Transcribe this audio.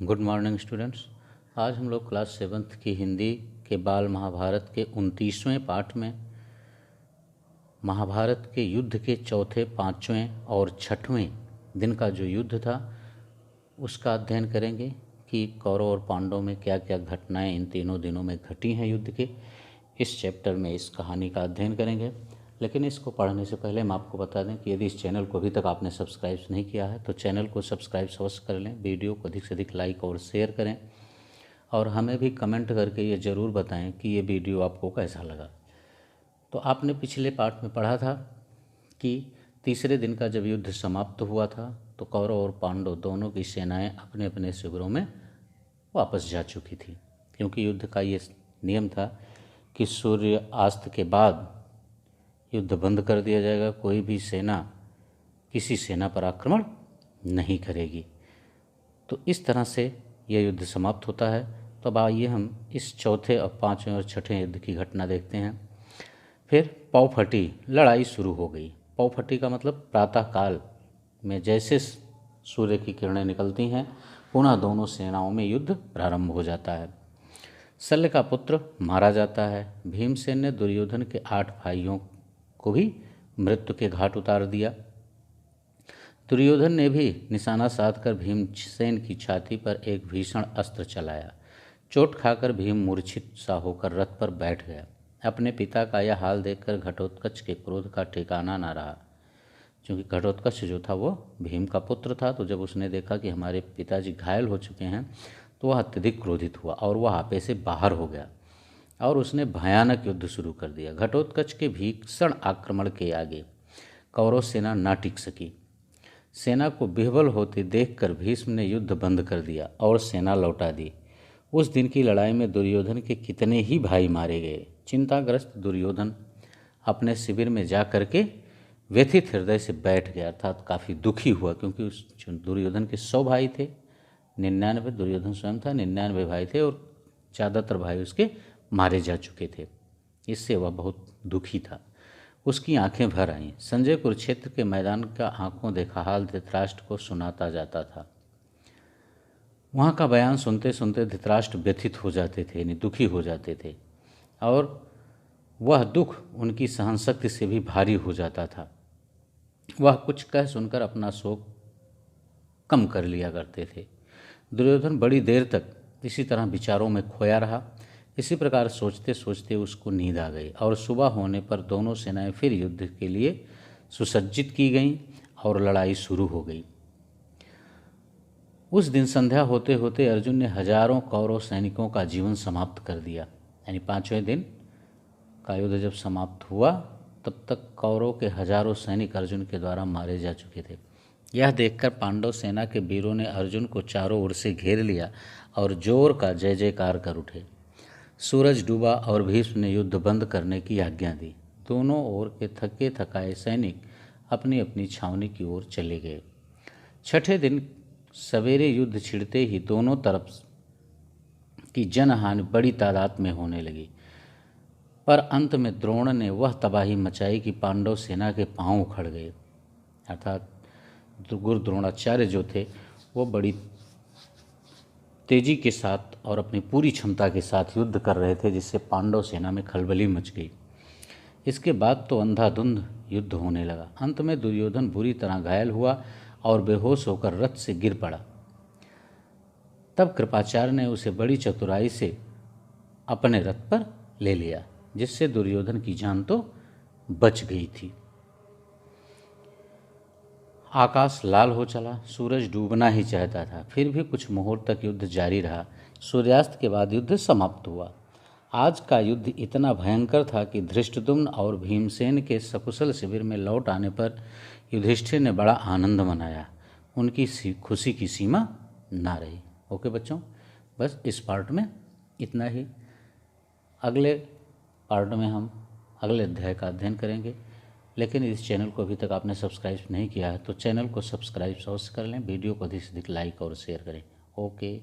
Good morning students. आज हम लोग क्लास 7th की हिंदी के बाल महाभारत के 29वें पाठ में महाभारत के युद्ध के चौथे, पाँचवें और छठवें दिन का जो युद्ध था उसका अध्ययन करेंगे कि कौरव और पांडव में क्या क्या घटनाएं इन तीनों दिनों में घटी हैं युद्ध के। इस चैप्टर में इस कहानी का अध्ययन करेंगे। लेकिन इसको पढ़ने से पहले हम आपको बता दें कि यदि इस चैनल को अभी तक आपने सब्सक्राइब नहीं किया है तो चैनल को सब्सक्राइब अवश्य कर लें, वीडियो को अधिक से अधिक लाइक और शेयर करें और हमें भी कमेंट करके ये ज़रूर बताएं कि ये वीडियो आपको कैसा लगा। तो आपने पिछले पार्ट में पढ़ा था कि तीसरे दिन का जब युद्ध समाप्त हुआ था तो कौरव और पांडव दोनों की सेनाएं अपने अपने शिविरों में वापस जा चुकी थी, क्योंकि युद्ध का ये नियम था कि सूर्य अस्त के बाद युद्ध बंद कर दिया जाएगा, कोई भी सेना किसी सेना पर आक्रमण नहीं करेगी। तो इस तरह से यह युद्ध समाप्त होता है। तो अब आइए हम इस चौथे और पाँचवें और छठवें युद्ध की घटना देखते हैं। फिर पौ फटी, लड़ाई शुरू हो गई। पौ फटी का मतलब प्रातःकाल में जैसे सूर्य की किरणें निकलती हैं पुनः दोनों सेनाओं में युद्ध प्रारंभ हो जाता है। शल्य का पुत्र मारा जाता है। भीमसेन ने दुर्योधन के 8 भाइयों को भी मृत्यु के घाट उतार दिया। दुर्योधन ने भी निशाना साधकर भीमसेन की छाती पर एक भीषण अस्त्र चलाया। चोट खाकर भीम मूर्छित सा होकर रथ पर बैठ गया। अपने पिता का यह हाल देखकर घटोत्कच के क्रोध का ठिकाना न रहा, क्योंकि घटोत्कच जो था वो भीम का पुत्र था। तो जब उसने देखा कि हमारे पिताजी घायल हो चुके हैं तो वह अत्यधिक क्रोधित हुआ और वह आपे से बाहर हो गया और उसने भयानक युद्ध शुरू कर दिया। घटोत्कच के भीषण आक्रमण के आगे कौरव सेना ना टिक सकी। सेना को विह्वल होते देखकर भीष्म ने युद्ध बंद कर दिया और सेना लौटा दी। उस दिन की लड़ाई में दुर्योधन के कितने ही भाई मारे गए। चिंताग्रस्त दुर्योधन अपने शिविर में जा कर के व्यथित हृदय से बैठ गया, अर्थात काफ़ी दुखी हुआ, क्योंकि उस दुर्योधन के 100 भाई थे, 99 दुर्योधन स्वयं था, 99 भाई थे और ज़्यादातर भाई उसके मारे जा चुके थे। इससे वह बहुत दुखी था। उसकी आंखें भर आईं। संजय कुरुक्षेत्र के मैदान का आंखों देखा हाल धृतराष्ट्र को सुनाता जाता था। वहाँ का बयान सुनते सुनते धृतराष्ट्र व्यथित हो जाते थे, यानी दुखी हो जाते थे, और वह दुख उनकी सहनशक्ति से भी भारी हो जाता था। वह कुछ कह सुनकर अपना शोक कम कर लिया करते थे। दुर्योधन बड़ी देर तक इसी तरह विचारों में खोया रहा। इसी प्रकार सोचते सोचते उसको नींद आ गई और सुबह होने पर दोनों सेनाएं फिर युद्ध के लिए सुसज्जित की गईं और लड़ाई शुरू हो गई। उस दिन संध्या होते होते अर्जुन ने हजारों कौरव सैनिकों का जीवन समाप्त कर दिया। यानी 5वें दिन का युद्ध जब समाप्त हुआ तब तक कौरव के हजारों सैनिक अर्जुन के द्वारा मारे जा चुके थे। यह देखकर पांडव सेना के वीरों ने अर्जुन को चारों ओर से घेर लिया और जोर का जय जयकार कर उठे। सूरज डूबा और भीष्म ने युद्ध बंद करने की आज्ञा दी। दोनों ओर के थके थकाए सैनिक अपनी अपनी छावनी की ओर चले गए। छठे दिन सवेरे युद्ध छिड़ते ही दोनों तरफ की जनहानि बड़ी तादाद में होने लगी, पर अंत में द्रोण ने वह तबाही मचाई कि पांडव सेना के पांव उखड़ गए। अर्थात गुरु द्रोणाचार्य जो थे वो बड़ी तेजी के साथ और अपनी पूरी क्षमता के साथ युद्ध कर रहे थे, जिससे पांडव सेना में खलबली मच गई। इसके बाद तो अंधाधुंध युद्ध होने लगा। अंत में दुर्योधन बुरी तरह घायल हुआ और बेहोश होकर रथ से गिर पड़ा। तब कृपाचार्य ने उसे बड़ी चतुराई से अपने रथ पर ले लिया, जिससे दुर्योधन की जान तो बच गई थी। आकाश लाल हो चला, सूरज डूबना ही चाहता था, फिर भी कुछ मुहूर्त तक युद्ध जारी रहा। सूर्यास्त के बाद युद्ध समाप्त हुआ। आज का युद्ध इतना भयंकर था कि धृष्टद्युम्न और भीमसेन के सकुशल शिविर में लौट आने पर युधिष्ठिर ने बड़ा आनंद मनाया। उनकी खुशी की सीमा ना रही। ओके बच्चों, बस इस पार्ट में इतना ही। अगले पार्ट में हम अगले अध्याय का अध्ययन करेंगे। लेकिन इस चैनल को अभी तक आपने सब्सक्राइब नहीं किया है तो चैनल को सब्सक्राइब अवश्य कर लें, वीडियो को अधिक से अधिक लाइक और शेयर करें। ओके।